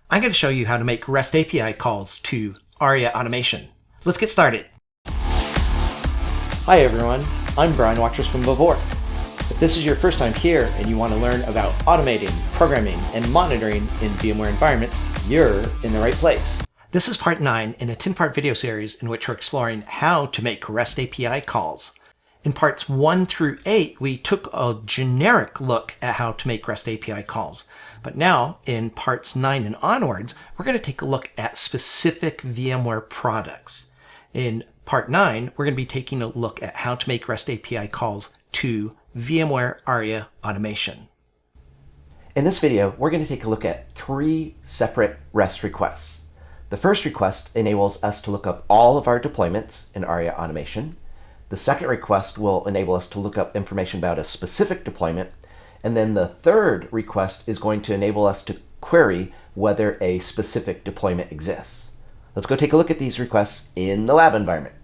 I'm going to show you how to make REST API calls to Aria Automation. Let's get started. Hi everyone, I'm Watrous from VVork. If this is your first time here and you want to learn about automating, programming, and monitoring in VMware environments, you're in the right place. This is part 9 in a 10-part video series in which we're exploring how to make REST API calls. In parts 1 through 8, we took a generic look at how to make REST API calls. But now, in parts 9 and onwards, we're going to take a look at specific VMware products. In part 9, we're going to be taking a look at how to make REST API calls to VMware Aria Automation. In this video, we're going to take a look at 3 separate REST requests. The first request enables us to look up all of our deployments in Aria Automation. The second request will enable us to look up information about a specific deployment. And then the third request is going to enable us to query whether a specific deployment exists. Let's go take a look at these requests in the lab environment.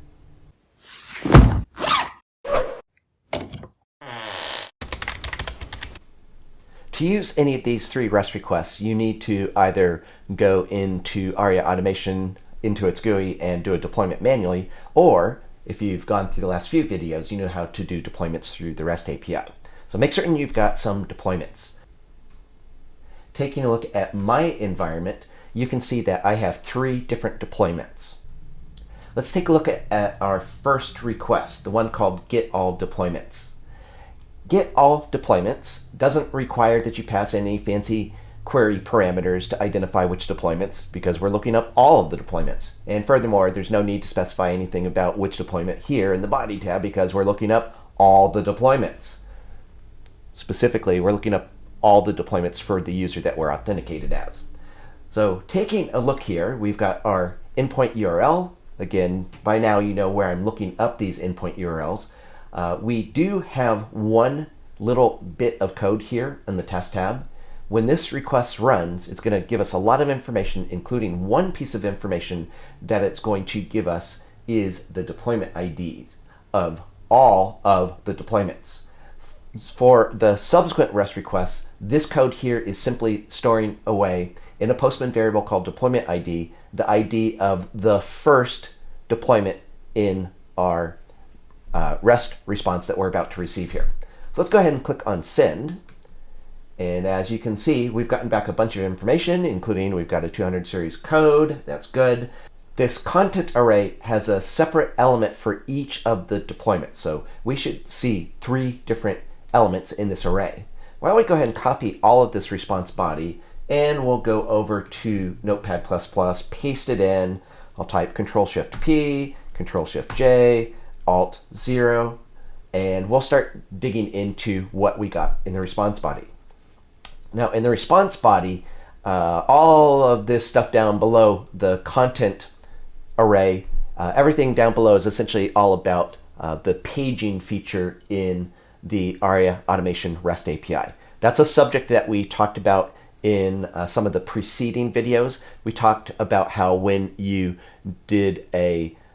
To use any of these 3 REST requests, you need to either go into Aria Automation, into its GUI, and do a deployment manually, or if you've gone through the last few videos, you know how to do deployments through the REST API. So make certain you've got some deployments. Taking a look at my environment, you can see that I have 3 different deployments. Let's take a look at our first request, the one called Get All Deployments. Get All Deployments doesn't require that you pass any fancy query parameters to identify which deployments, because we're looking up all of the deployments. And furthermore, there's no need to specify anything about which deployment here in the body tab, because we're looking up all the deployments. Specifically, we're looking up all the deployments for the user that we're authenticated as. So taking a look here, we've got our endpoint URL. Again, by now you know where I'm looking up these endpoint URLs. We do have one little bit of code here in the test tab. When this request runs, it's going to give us a lot of information, including one piece of information that it's going to give us is the deployment IDs of all of the deployments. For the subsequent REST requests, this code here is simply storing away in a Postman variable called deployment ID, the ID of the first deployment in our REST response that we're about to receive here. So let's go ahead and click on send. And as you can see, we've gotten back a bunch of information, including we've got a 200 series code. That's good. This content array has a separate element for each of the deployments. So we should see 3 different elements in this array. Why don't we go ahead and copy all of this response body, and we'll go over to Notepad++, paste it in. I'll type Control-Shift-P, Control-Shift-J, Alt-0, and we'll start digging into what we got in the response body. Now, in the response body, all of this stuff down below the content array, everything down below is essentially all about the paging feature in the Aria Automation REST API. That's a subject that we talked about in some of the preceding videos. We talked about how when you did when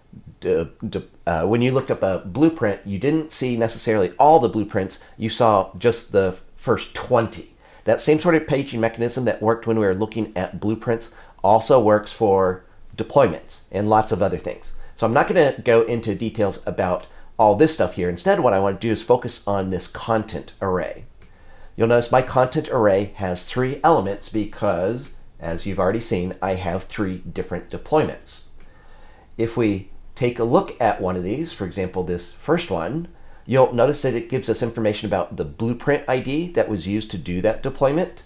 you looked up a blueprint, you didn't see necessarily all the blueprints, you saw just the first 20. That same sort of paging mechanism that worked when we were looking at blueprints also works for deployments and lots of other things. So I'm not going to go into details about all this stuff here. Instead, what I want to do is focus on this content array. You'll notice my content array has 3 elements because, as you've already seen, I have 3 different deployments. If we take a look at one of these, for example, this first one, you'll notice that it gives us information about the blueprint ID that was used to do that deployment.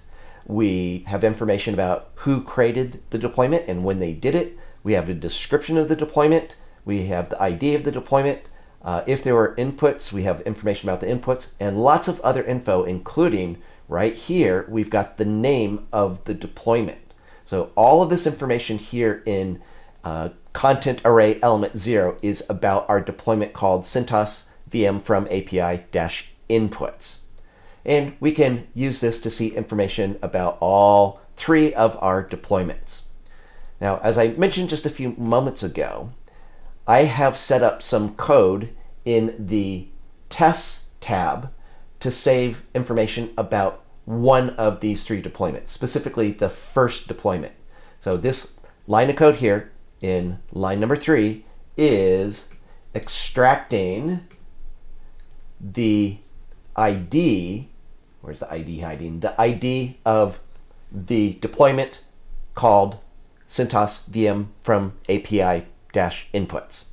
We have information about who created the deployment and when they did it. We have a description of the deployment. We have the ID of the deployment. If there were inputs, we have information about the inputs and lots of other info, including right here, we've got the name of the deployment. So all of this information here in content array element 0 is about our deployment called CentOS VM from API-inputs. And we can use this to see information about all 3 of our deployments. Now, as I mentioned just a few moments ago, I have set up some code in the Tests tab to save information about one of these 3 deployments, specifically the first deployment. So this line of code here in line number 3 is extracting the ID. Where's the ID hiding? The ID of the deployment called CentOS VM from API-inputs.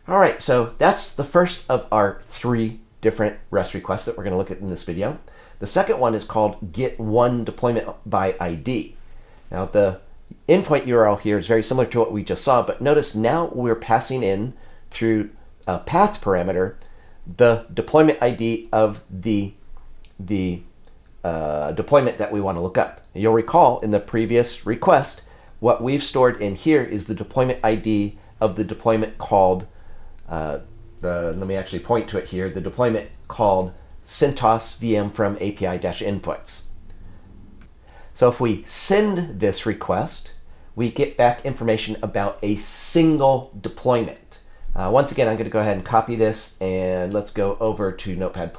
All right, so that's the first of our 3 different REST requests that we're going to look at in this video. The second one is called get one deployment by ID. Now the endpoint URL here is very similar to what we just saw, but notice now we're passing in through a path parameter the deployment ID of the deployment that we want to look up. You'll recall in the previous request, what we've stored in here is the deployment ID of the deployment called, let me actually point to it here, the deployment called CentOS VM from API-inputs. So if we send this request, we get back information about a single deployment. Once again, I'm going to go ahead and copy this, and let's go over to Notepad++,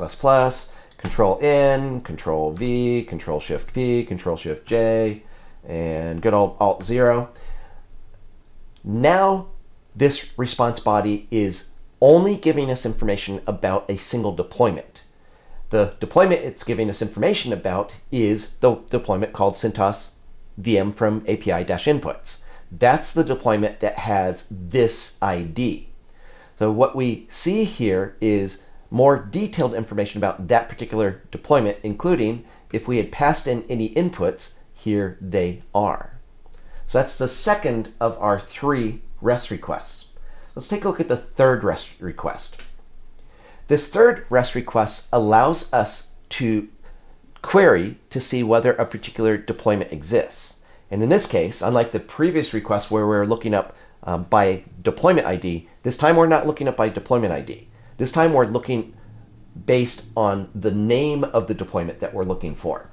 Control-N, Control-V, Control-Shift-P, Control-Shift-J, and good old Alt-0. Now this response body is only giving us information about a single deployment. The deployment it's giving us information about is the deployment called CentOS VM from API-inputs. That's the deployment that has this ID. So what we see here is more detailed information about that particular deployment, including if we had passed in any inputs, here they are. So that's the second of our 3 REST requests. Let's take a look at the third REST request. This third REST request allows us to query to see whether a particular deployment exists. And in this case, unlike the previous request where we're looking up by deployment ID, this time we're not looking up by deployment ID. This time we're looking based on the name of the deployment that we're looking for.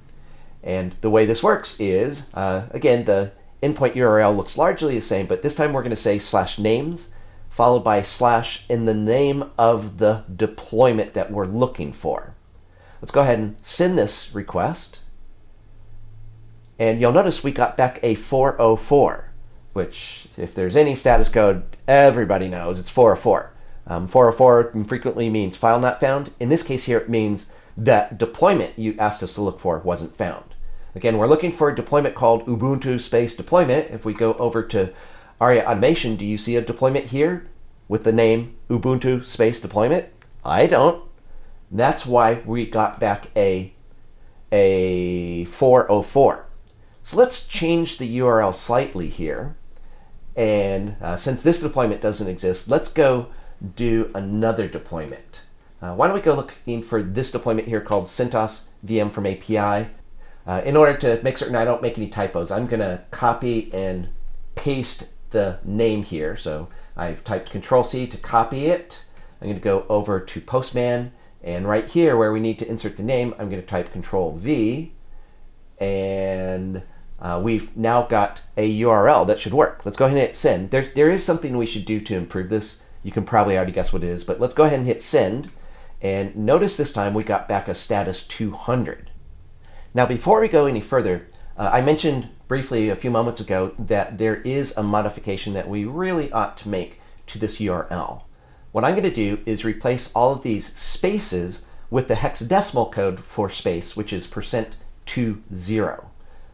And the way this works is, again, the endpoint URL looks largely the same, but this time we're going to say /names followed by / in the name of the deployment that we're looking for. Let's go ahead and send this request. And you'll notice we got back a 404, which if there's any status code, everybody knows it's 404. 404 frequently means file not found. In this case here, it means that deployment you asked us to look for wasn't found. Again, we're looking for a deployment called Ubuntu space deployment. If we go over to Aria Automation, do you see a deployment here with the name Ubuntu space deployment? I don't. That's why we got back a 404. So let's change the URL slightly here. And since this deployment doesn't exist, let's go do another deployment. Why don't we go looking for this deployment here called CentOS VM from API. In order to make certain I don't make any typos, I'm going to copy and paste the name here. So I've typed Control-C to copy it. I'm going to go over to Postman, and right here where we need to insert the name, I'm going to type Control-V, and we've now got a URL that should work. Let's go ahead and hit send. There is something we should do to improve this. You can probably already guess what it is, but let's go ahead and hit send. And notice this time we got back a status 200. Now before we go any further, I mentioned briefly a few moments ago that there is a modification that we really ought to make to this URL. What I'm going to do is replace all of these spaces with the hexadecimal code for space, which is %20.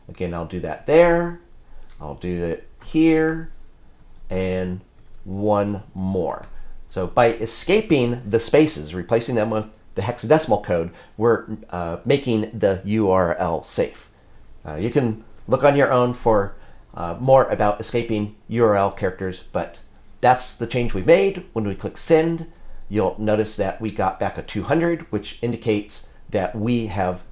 Again, I'll do that there, I'll do it here, and one more. So by escaping the spaces, replacing them with the hexadecimal code, we're making the URL safe. You can look on your own for more about escaping URL characters, but that's the change we made. When we click send, you'll notice that we got back a 200, which indicates that we have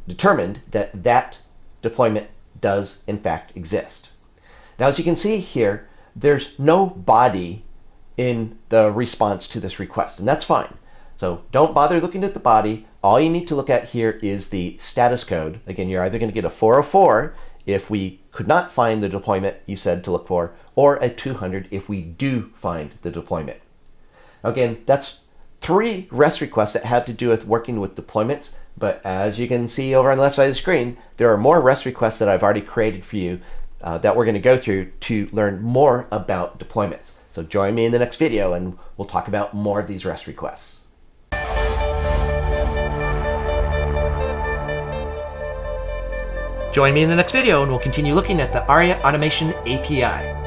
determined that that deployment does in fact exist. Now, as you can see here, there's no body in the response to this request, and that's fine. So don't bother looking at the body. All you need to look at here is the status code. Again, you're either going to get a 404 if we could not find the deployment you said to look for, or a 200 if we do find the deployment. Again, that's 3 REST requests that have to do with working with deployments, but as you can see over on the left side of the screen, there are more REST requests that I've already created for you that we're going to go through to learn more about deployments. So join me in the next video and we'll talk about more of these REST requests. Join me in the next video and we'll continue looking at the Aria Automation API.